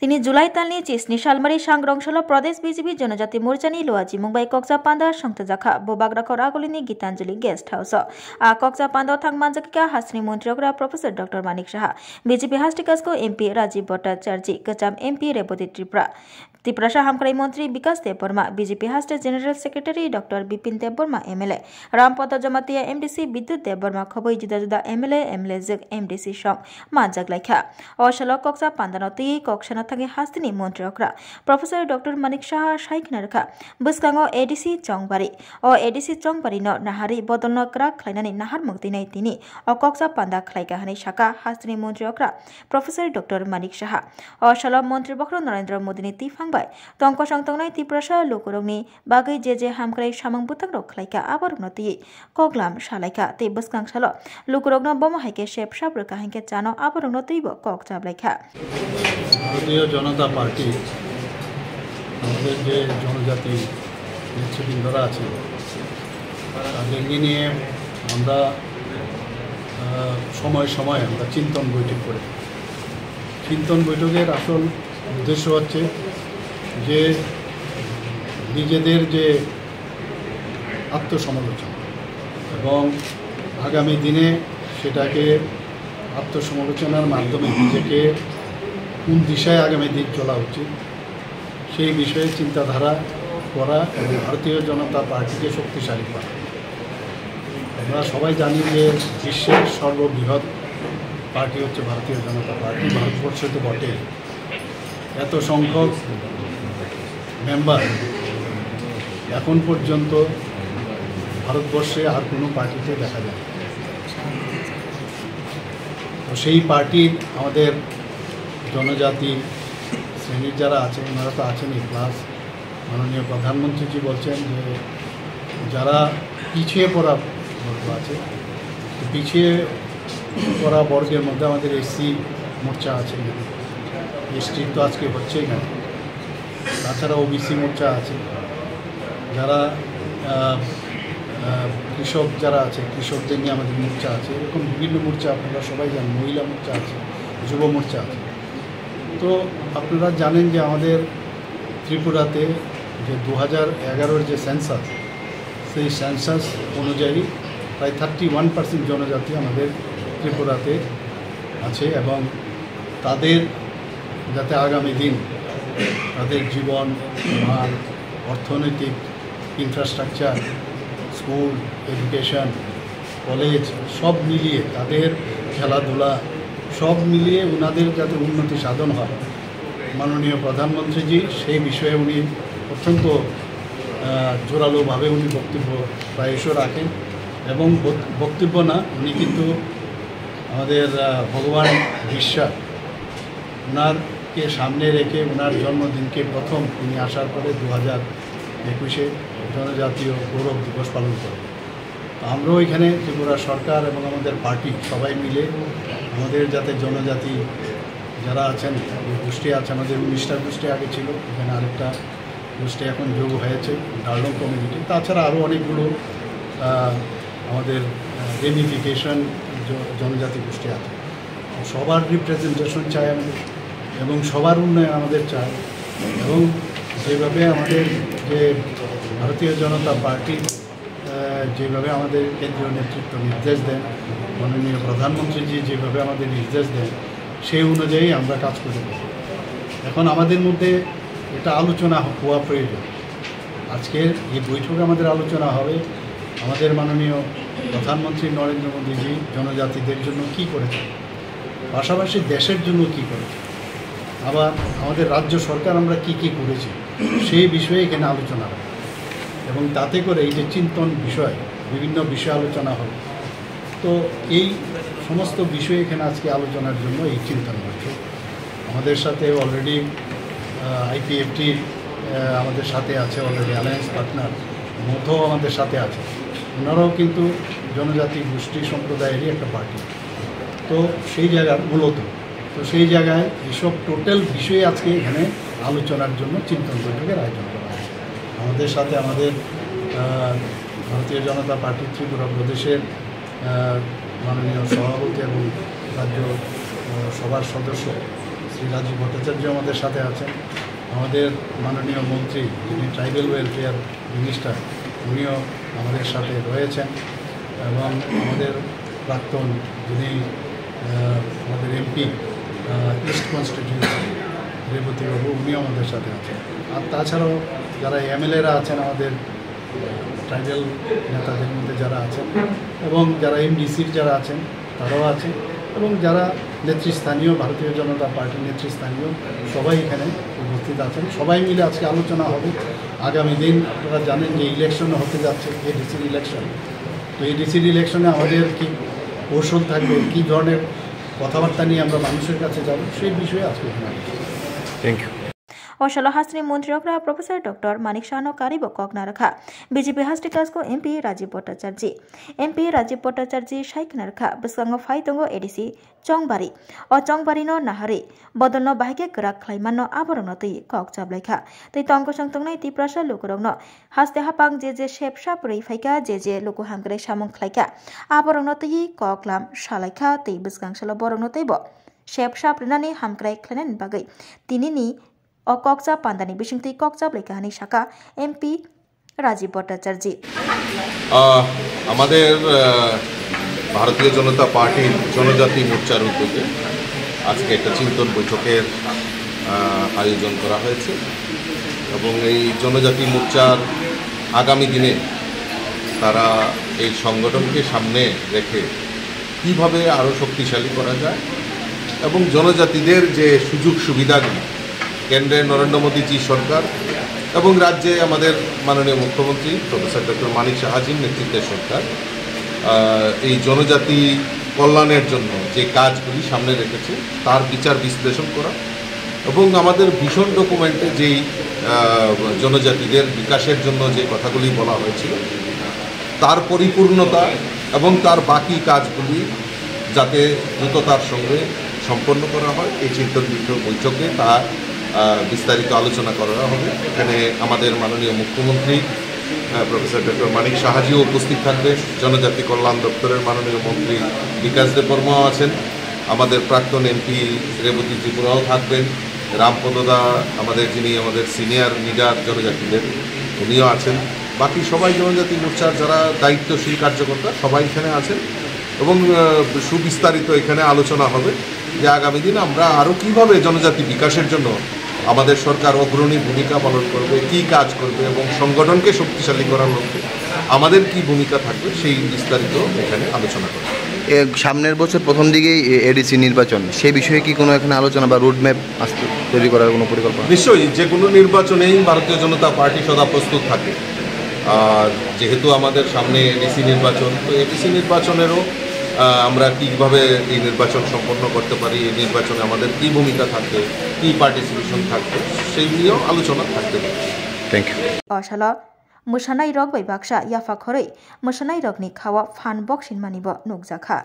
তিনি জুলাই তালনি চিসনি শালমারি सांग्रंसल प्रदेश बीजेपी जनजाति मोर्चानि लुआजी मुंबाई कक्सा पान्दा संतजाखा बोबाग्राखर आगोलिनी गीतांजलि गेस्ट हाउस आ कक्सा पान्दा थांगमानजाकिका हासनि मंत्रिग्रा professor doctor Manik Saha BJP हास्टिकासको एमपी राजीव भट्टाचार्य गजाम एमपी रेवती त्रिपुरा हामख्राई मंत्री विकास देबबर्मा बीजेपी हास्टे general secretary doctor Bipin Debbarma MLA Rampada Jamatia MDC Bidyut Debbarma खबै जुदा जुदा एमएलए जग एमडीसी सं मानजागलायखा असल कक्सा पान्दानो तै कक्साना थांगे हास्तिनि मंत्रिग्रा प्रोफेसर डॉक्टर मानिक साहा साइखनारखा बस्कांगो एडीसी चंगबारी एडीसी चंगबारी न नाहारी बदलनो क्राक खलायनानै नाहार मगदैनाय तिनि कक्सा पान्दा खलायगा हानै शाखा हास्तिनि मंत्रिग्रा प्रोफेसर डॉक्टर मानिक साहा असल मंत्री बख्र नरेंद्र मोदीनि तिफांबाय तंक संतंगनाय त्रिपुरा लोकरंनि बागै जे हामख्राय सामंग बुथांग खलायका आबार उन्नति कगलाम सालायका ते बस्कांगसाल लोकरंगनो बमहायके शेप साब्रका हायके जानो आबार उन्नतिबो कक जाबलायखा ভারতীয় জনতা পার্টি আমাদের যে জনজাতি নেতৃবৃন্দরা আছে তাদেরকে নিয়ে আমরা সময় সময় আমরা চিন্তন বৈঠক করি। চিন্তন বৈঠকের আসল উদ্দেশ্য হচ্ছে যে নিজেদের যে আত্মসমালোচনা এবং আগামী দিনে সেটাকে আত্মসমালোচনার মাধ্যমে নিজেকে কোন দিশায় আগামী দিন চলা উচিত সেই বিষয়ে চিন্তাধারা করা এবং ভারতীয় জনতা পার্টিকে শক্তিশালী করা। আমরা সবাই জানি যে বিশ্বের সর্ববৃহৎ পার্টি হচ্ছে ভারতীয় জনতা পার্টি। ভারতবর্ষে তো বটে, এত সংখ্যক মেম্বার এখন পর্যন্ত ভারতবর্ষে আর কোনো পার্টিতে দেখা যায়। তো সেই পার্টির আমাদের জনজাতি শ্রেণীর যারা আছেন ওনারা তো আছেনই, প্লাস মাননীয় প্রধানমন্ত্রীজি বলছেন যে যারা পিছিয়ে পড়া বর্গ আছে, পিছিয়ে পড়া বর্গের মধ্যে আমাদের এসসি মোর্চা আছে, এসটি তো আজকে হচ্ছেই না, তাছাড়া ওবিসি মোর্চা আছে, যারা কৃষক যারা আছে কৃষকদের নিয়ে আমাদের মোর্চা আছে, এরকম বিভিন্ন মোর্চা আপনারা সবাই জানেন, মহিলা মোর্চা আছে, যুব মোর্চা আছে। তো আপনারা জানেন যে আমাদের ত্রিপুরাতে যে 2011 যে সেন্সাস, সেই সেন্সাস অনুযায়ী প্রায় 31% জনজাতি আমাদের ত্রিপুরাতে আছে এবং তাদের যাতে আগামী দিন তাদের জীবন মান, অর্থনৈতিক ইনফ্রাস্ট্রাকচার, স্কুল, এডুকেশন, কলেজ সব মিলিয়ে তাদের খেলাধুলা সব মিলিয়ে ওনাদের যাতে উন্নতি সাধন হয়, মাননীয় প্রধানমন্ত্রীজি সেই বিষয়ে উনি অত্যন্ত জোরালোভাবে উনি বক্তব্য প্রায়শই রাখেন এবং বক্তব্য না, উনি কিন্তু আমাদের ভগবান বিশ্বা ওনারকে সামনে রেখে ওনার জন্মদিনকে প্রথম উনি আসার পরে 2021-এ জনজাতীয় গৌরব দিবস পালন করে। আমরাও এখানে ত্রিপুরা সরকার এবং আমাদের পার্টি সবাই মিলে আমাদের যাতে জনজাতি যারা আছেন, গোষ্ঠী আছে, আমাদের 19টা গোষ্ঠী আগে ছিল, এখানে আরেকটা গোষ্ঠী এখন যোগ হয়েছে ডার্লং কমিউনিটি, তাছাড়া আরও অনেকগুলো আমাদের রেমিফিকেশন জনজাতি গোষ্ঠী আছে। সবার রিপ্রেজেন্টেশন চাই আমাদের এবং সবার উন্নয়ন আমাদের চাই এবং যেভাবে আমাদের যে ভারতীয় জনতা পার্টি যেভাবে আমাদের কেন্দ্রীয় নেতৃত্ব নির্দেশ দেন, মাননীয় প্রধানমন্ত্রীজি যেভাবে আমাদের নির্দেশ দেন সেই অনুযায়ী আমরা কাজ করে থাকি। এখন আমাদের মধ্যে এটা আলোচনা হওয়া প্রয়োজন। আজকের এই বৈঠকে আমাদের আলোচনা হবে আমাদের মাননীয় প্রধানমন্ত্রী নরেন্দ্র মোদীজি জনজাতিদের জন্য কী করেছেন, পাশাপাশি দেশের জন্য কী করেছে, আবার আমাদের রাজ্য সরকার আমরা কি করেছি সেই বিষয়ে এখানে আলোচনা হবে এবং তাতে করে এই যে চিন্তন বিষয় বিভিন্ন বিষয় আলোচনা হবে। তো এই সমস্ত বিষয় এখানে আজকে আলোচনার জন্য এই চিন্তন বৈঠক। আমাদের সাথে অলরেডি আইপিএফটি আমাদের সাথে আছে, অলরেডি অ্যালায়েন্স পার্টনার মধ্যেও আমাদের সাথে আছে, ওনারাও কিন্তু জনজাতি গোষ্ঠী সম্প্রদায়েরই একটা পার্টি। তো সেই জায়গার মূলত তো সেই জায়গায় এইসব টোটাল বিষয়ে আজকে এখানে আলোচনার জন্য চিন্তন বৈঠকের আয়োজন করা হয়। আমাদের সাথে আমাদের ভারতীয় জনতা পার্টি ত্রিপুরা প্রদেশের মাননীয় সভাপতি এবং রাজ্য সভার সদস্য শ্রী রাজীব ভট্টাচার্য আমাদের সাথে আছেন, আমাদের মাননীয় মন্ত্রী যিনি ট্রাইবেল ওয়েলফেয়ার মিনিস্টার উনিও আমাদের সাথে রয়েছেন, এবং আমাদের প্রাক্তন যিনি আমাদের এমপি ইস্ট কনস্টিটিউয়েন্সি রেবতীবাবু উনিও আমাদের সাথে আছেন। আর তাছাড়াও যারা এমএলএরা আছেন আমাদের ট্রাইবেল নেতাদের মধ্যে যারা আছেন, এবং যারা এমডিসির যারা আছেন তারাও আছেন, এবং যারা নেতৃস্থানীয় ভারতীয় জনতা পার্টির নেতৃস্থানীয় সবাই এখানে উপস্থিত আছেন। সবাই মিলে আজকে আলোচনা হবে। আগামী দিন আপনারা জানেন যে ইলেকশন হতে যাচ্ছে, এডিসির ইলেকশন। তো এডিসির ইলেকশনে আমাদের কী কৌশল থাকবে, কী ধরনের কথাবার্তা নিয়ে আমরা মানুষের কাছে যাব, সেই বিষয়ে আজকে এখানে। Thank you. Oshala Hasni Montriokra Professor Dr. Manik Shano Karibo Koknarakha BJP Hastikasko MP Rajiv Bhattacharjee MP Rajiv Bhattacharjee Shaik Narkha Besango Faitongo EDC Chongbari O Chongbari no Nahari Bodolno Bahike Gerak Klaimanno Aborongno Tei Kok Jablekha Tei Tongko Sangtongnai Ti Prasa Lukurongno Haste Hapang Je Shep Shaprei Faika Je Luku Hamgre Samong Klaika Aborongno Tei Koklam Shalaikha Tei Besgang Shalo Borongno Teibo Shep Shaprinani Hamgrai Klanen Bagai Tinini O Kokja Pandani Bishingti Kokja Blekahani Shaka MP Rajiv Bhattacharjee আমাদের ভারতীয় জনতা পার্টির জনজাতি মোর্চার উদ্যোগে আজকে একটা চিন্তন বৈঠকের আয়োজন করা হয়েছে, এবং এই জনজাতি মোর্চার আগামী দিনে তারা এই সংগঠনকে সামনে রেখে কীভাবে আরও শক্তিশালী করা যায় এবং জনজাতিদের যে সুযোগ সুবিধাগুলি কেন্দ্রে নরেন্দ্র মোদীজি সরকার এবং রাজ্যে আমাদের মাননীয় মুখ্যমন্ত্রী প্রফেসর ডক্টর মানিক সাহাজির নেতৃত্বের সরকার এই জনজাতি কল্যাণের জন্য যে কাজগুলি সামনে রেখেছে তার বিচার বিশ্লেষণ করা, এবং আমাদের ভীষণ ডকুমেন্টে যেই জনজাতিদের বিকাশের জন্য যে কথাগুলি বলা হয়েছিল তার পরিপূর্ণতা এবং তার বাকি কাজগুলি যাতে দ্রুততার সঙ্গে সম্পন্ন করা হয় এই চিন্তন বৈঠকে তা বিস্তারিত আলোচনা করা হবে। এখানে আমাদের মাননীয় মুখ্যমন্ত্রী প্রফেসর ডক্টর মানিক সাহাজিও উপস্থিত থাকবেন, জনজাতি কল্যাণ দপ্তরের মাননীয় মন্ত্রী বিকাশ দেববর্মাও আছেন, আমাদের প্রাক্তন এমপি রেবতী ত্রিপুরাও থাকবেন, রামপদদা আমাদের যিনি আমাদের সিনিয়র লিডার জনজাতিদের উনিও আছেন, বাকি সবাই জনজাতি মোর্চার যারা দায়িত্বশীল কার্যকর্তা সবাই এখানে আছেন, এবং সুবিস্তারিত এখানে আলোচনা হবে যে আগামী দিন আমরা আরও কীভাবে জনজাতি বিকাশের জন্য আমাদের সরকার অগ্রণী ভূমিকা পালন করবে, কী কাজ করবে এবং সংগঠনকে শক্তিশালী করার লক্ষ্যে আমাদের কী ভূমিকা থাকবে সেই বিস্তারিত এখানে আলোচনা করবে। সামনের বছর প্রথম দিকেই এডিসি নির্বাচন, সেই বিষয়ে কি কোনো এখানে আলোচনা বা রোডম্যাপ আসতে তৈরি করার কোনো পরিকল্পনা? নিশ্চয়ই, যে কোনো নির্বাচনেই ভারতীয় জনতা পার্টি সদা প্রস্তুত থাকে। আর যেহেতু আমাদের সামনে এডিসি নির্বাচন, তো এডিসি নির্বাচনেরও আমরা কীভাবে এই নির্বাচন সম্পন্ন করতে পারি, এই নির্বাচনে আমাদের কী ভূমিকা থাকবে, কী পার্টিসিপেশন থাকবে সেই নিয়েও আলোচনা থাকতে পারে। Thank you. Oshala Mushanai Rog by Baksha Yafa Khorei Mushanai Rogni Khawa Fan Boxin Manibo Nukjakha